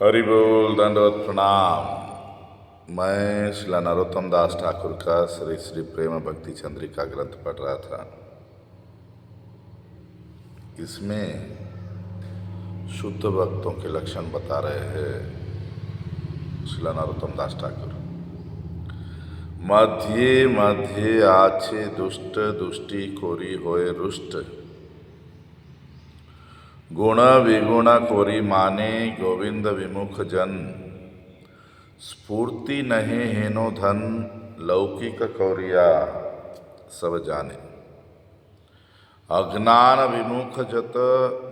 हरि बोल, दंडवत प्रणाम। मैं श्री नरोत्तम दास ठाकुर का श्री श्री प्रेम भक्ति चंद्रिका ग्रंथ पढ़ रहा था। इसमें शुद्ध भक्तों के लक्षण बता रहे हैं श्री नरोत्तम दास ठाकुर। मध्य मध्य आछे दुष्ट, दुष्टि कोरी होए रुष्ट। गुण विगुण कोरी माने, गोविंद विमुख जन। स्फूर्ति नहे हेनो धन, लौकिक कौरिया सब जाने। अज्ञान विमुख जत,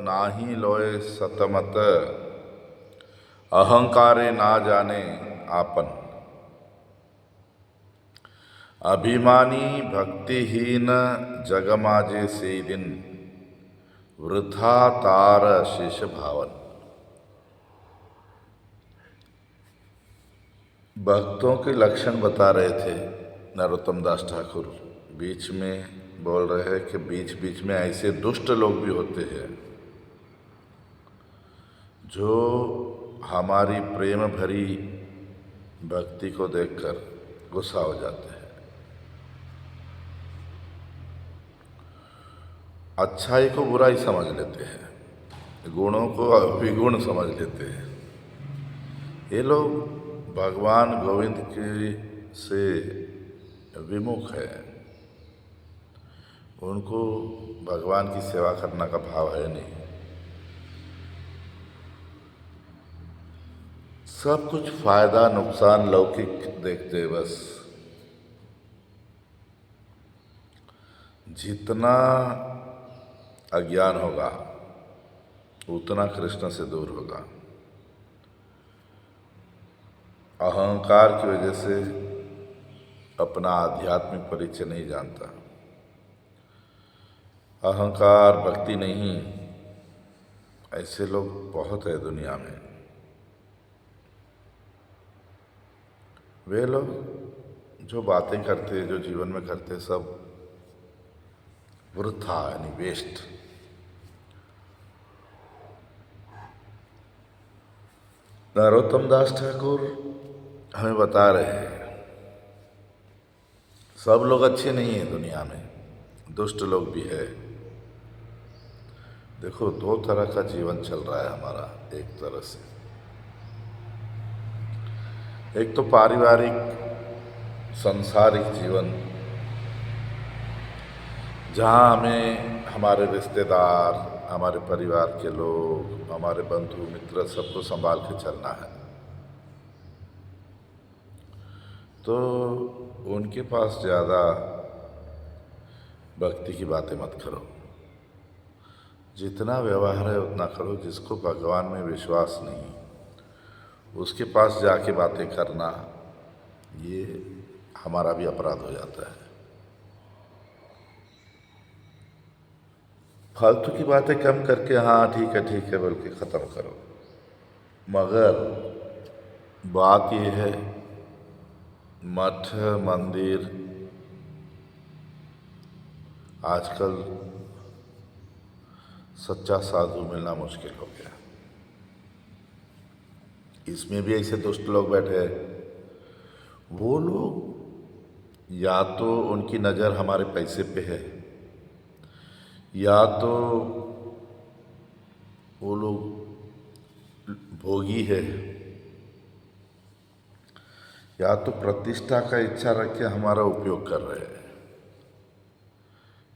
नाही लोय सतमत। अहंकारे ना जाने आपन। अभिमानी भक्तिहीन, जगमाजे से दिन। वृथा तार शेष भावन। भक्तों के लक्षण बता रहे थे नरोत्तम दास ठाकुर। बीच में बोल रहे हैं कि बीच बीच में ऐसे दुष्ट लोग भी होते हैं जो हमारी प्रेम भरी भक्ति को देखकर गुस्सा हो जाते हैं, अच्छाई को बुराई समझ लेते हैं, गुणों को विगुण समझ लेते हैं। ये लोग भगवान गोविंद के से विमुख है। उनको भगवान की सेवा करने का भाव है नहीं। सब कुछ फायदा नुकसान लौकिक देखते बस। जितना अज्ञान होगा उतना कृष्ण से दूर होगा। अहंकार की वजह से अपना आध्यात्मिक परिचय नहीं जानता। अहंकार भक्ति नहीं, ऐसे लोग बहुत है दुनिया में। वे लोग जो बातें करते, जो जीवन में करते, सब वृथा यानी वेस्ट। नरोत्तम दास ठाकुर हमें बता रहे हैं सब लोग अच्छे नहीं हैं दुनिया में, दुष्ट लोग भी है। देखो, दो तरह का जीवन चल रहा है हमारा। एक तरह से एक तो पारिवारिक सांसारिक जीवन, जहाँ हमें हमारे रिश्तेदार, हमारे परिवार के लोग, हमारे बंधु मित्र सबको संभाल के चलना है। तो उनके पास ज़्यादा भक्ति की बातें मत करो। जितना व्यवहार है उतना करो। जिसको भगवान में विश्वास नहीं, उसके पास जाके बातें करना, ये हमारा भी अपराध हो जाता है। फालतू की बातें कम करके हाँ ठीक है बोल के ख़त्म करो। मगर बात ये है, मठ मंदिर आजकल सच्चा साधु मिलना मुश्किल हो गया। इसमें भी ऐसे दुष्ट लोग बैठे हैं। वो लोग या तो उनकी नज़र हमारे पैसे पे है, या तो वो लोग भोगी है, या तो प्रतिष्ठा का इच्छा रख के हमारा उपयोग कर रहे हैं।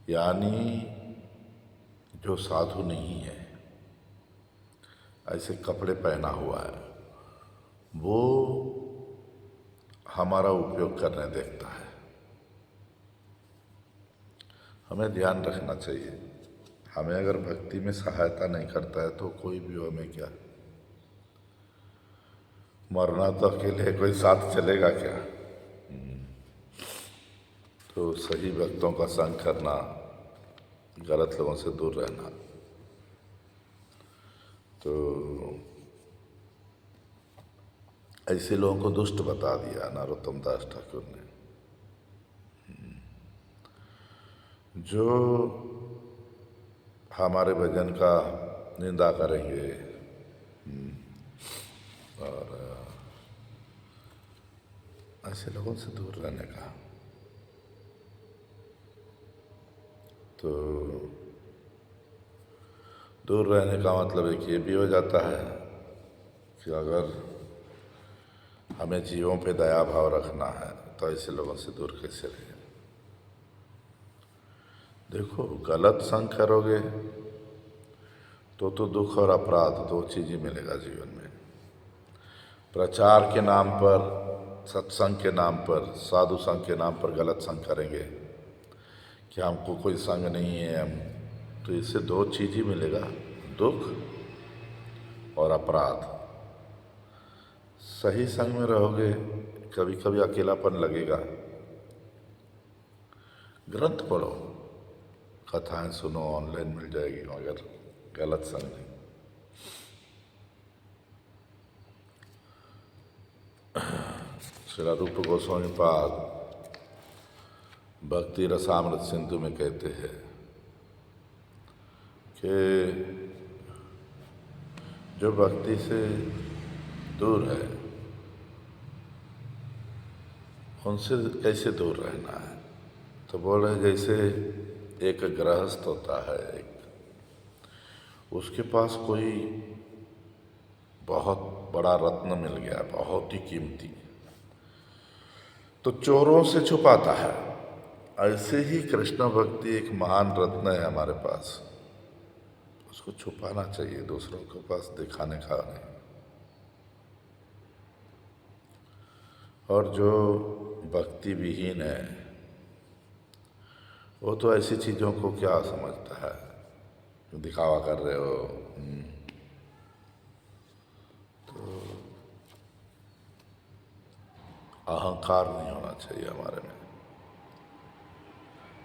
यानी जो साधु नहीं है, ऐसे कपड़े पहना हुआ है, वो हमारा उपयोग करने देखता है। हमें ध्यान रखना चाहिए। हमें अगर भक्ति में सहायता नहीं करता है तो कोई भी हमें क्या, मरना तो अकेले है, कोई साथ चलेगा क्या। तो सही भक्तों का संग करना, गलत लोगों से दूर रहना। तो ऐसे लोगों को दुष्ट बता दिया नरोत्तम दास ठाकुर ने। जो हमारे भजन का निंदा करेंगे, ऐसे लोगों से दूर रहने का। तो दूर रहने का मतलब एक ये भी हो जाता है कि अगर हमें जीवों पे दया भाव रखना है तो ऐसे लोगों से दूर कैसे रहें। देखो, गलत संग करोगे तो दुख और अपराध दो चीज़ ही मिलेगा जीवन में। प्रचार के नाम पर, सत्संग के नाम पर, साधु संग के नाम पर गलत संग करेंगे कि हमको कोई संग नहीं है हम, तो इससे दो चीज़ ही मिलेगा, दुख और अपराध। सही संग में रहोगे कभी कभी अकेलापन लगेगा। ग्रंथ पढ़ो, कथाएं सुनो, ऑनलाइन मिल जाएगी, मगर गलत संग नहीं। श्री रूप गोस्वामी पाद भक्ति रसामृत सिंधु में कहते हैं कि जो भक्ति से दूर है उनसे कैसे दूर रहना है। तो बोल रहे जैसे एक गृहस्थ होता है, उसके पास कोई बहुत बड़ा रत्न मिल गया, बहुत ही कीमती, तो चोरों से छुपाता है। ऐसे ही कृष्ण भक्ति एक महान रत्न है हमारे पास, उसको छुपाना चाहिए, दूसरों के पास दिखाने का नहीं। और जो भक्ति विहीन है वो तो ऐसी चीज़ों को क्या समझता है, दिखावा कर रहे हो। तो अहंकार नहीं होना चाहिए हमारे में,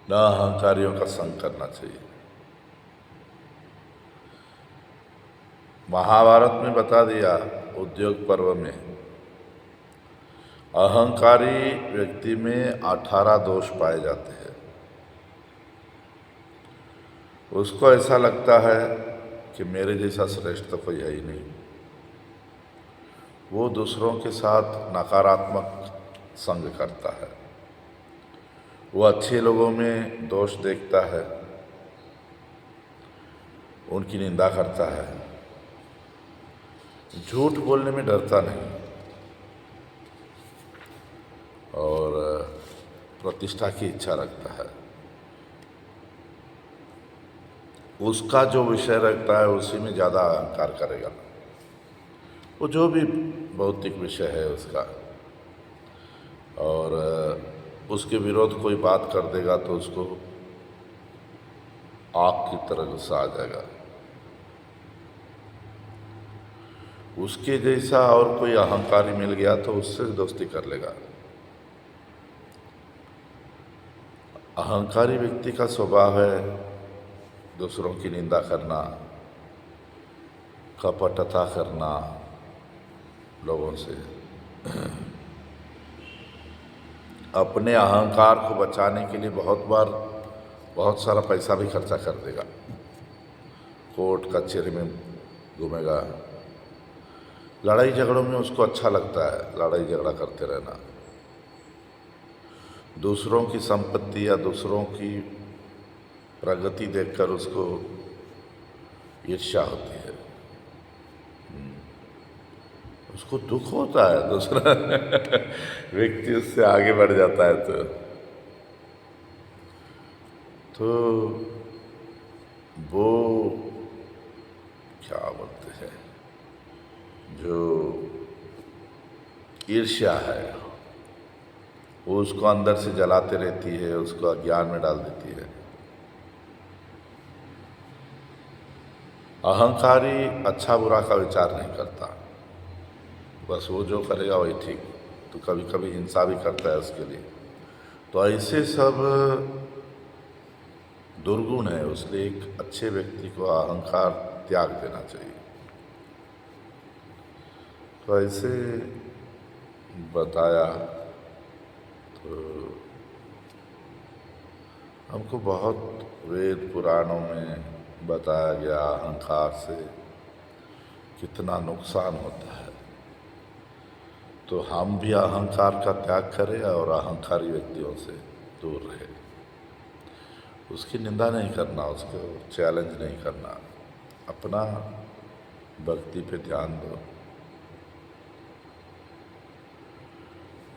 न अहंकारियों का संग करना चाहिए। महाभारत में बता दिया, उद्योग पर्व में, अहंकारी व्यक्ति में 18 दोष पाए जाते हैं। उसको ऐसा लगता है कि मेरे जैसा श्रेष्ठ तो कोई है ही नहीं। वो दूसरों के साथ नकारात्मक संग करता है, वो अच्छे लोगों में दोष देखता है, उनकी निंदा करता है, झूठ बोलने में डरता नहीं और प्रतिष्ठा की इच्छा रखता है। उसका जो विषय रखता है उसी में ज़्यादा अहंकार करेगा। वो जो भी भौतिक विषय है उसका, और उसके विरोध कोई बात कर देगा तो उसको आग की तरह गुस्सा आ जाएगा। उसके जैसा और कोई अहंकारी मिल गया तो उससे दोस्ती कर लेगा। अहंकारी व्यक्ति का स्वभाव है दूसरों की निंदा करना, कपटता करना लोगों से। अपने अहंकार को बचाने के लिए बहुत बार बहुत सारा पैसा भी खर्चा कर देगा, कोर्ट कचहरी में घूमेगा। लड़ाई झगड़ों में उसको अच्छा लगता है लड़ाई झगड़ा करते रहना। दूसरों की संपत्ति या दूसरों की प्रगति देखकर उसको ईर्ष्या होती है, उसको दुख होता है दूसरा व्यक्ति उससे आगे बढ़ जाता है। तो वो क्या बोलते हैं, जो ईर्ष्या है वो उसको अंदर से जलाते रहती है, उसको अज्ञान में डाल देती है। अहंकारी अच्छा बुरा का विचार नहीं करता, बस वो जो करेगा वही ठीक। तो कभी कभी हिंसा भी करता है उसके लिए। तो ऐसे सब दुर्गुण है, इसलिए एक अच्छे व्यक्ति को अहंकार त्याग देना चाहिए। तो ऐसे बताया तो हमको बहुत वेद पुराणों में बताया गया अहंकार से कितना नुकसान होता है। तो हम भी अहंकार का त्याग करें और अहंकारी व्यक्तियों से दूर रहे। उसकी निंदा नहीं करना, उसको चैलेंज नहीं करना, अपना भक्ति पे ध्यान दो।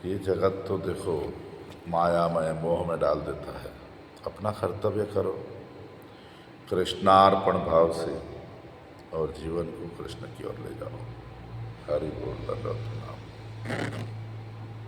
ये जगत तो देखो मायामय मोह में डाल देता है। अपना कर्तव्य करो कृष्णार्पण भाव से और जीवन को कृष्ण की ओर ले जाओ। हरि बोल दंडवत प्रणाम।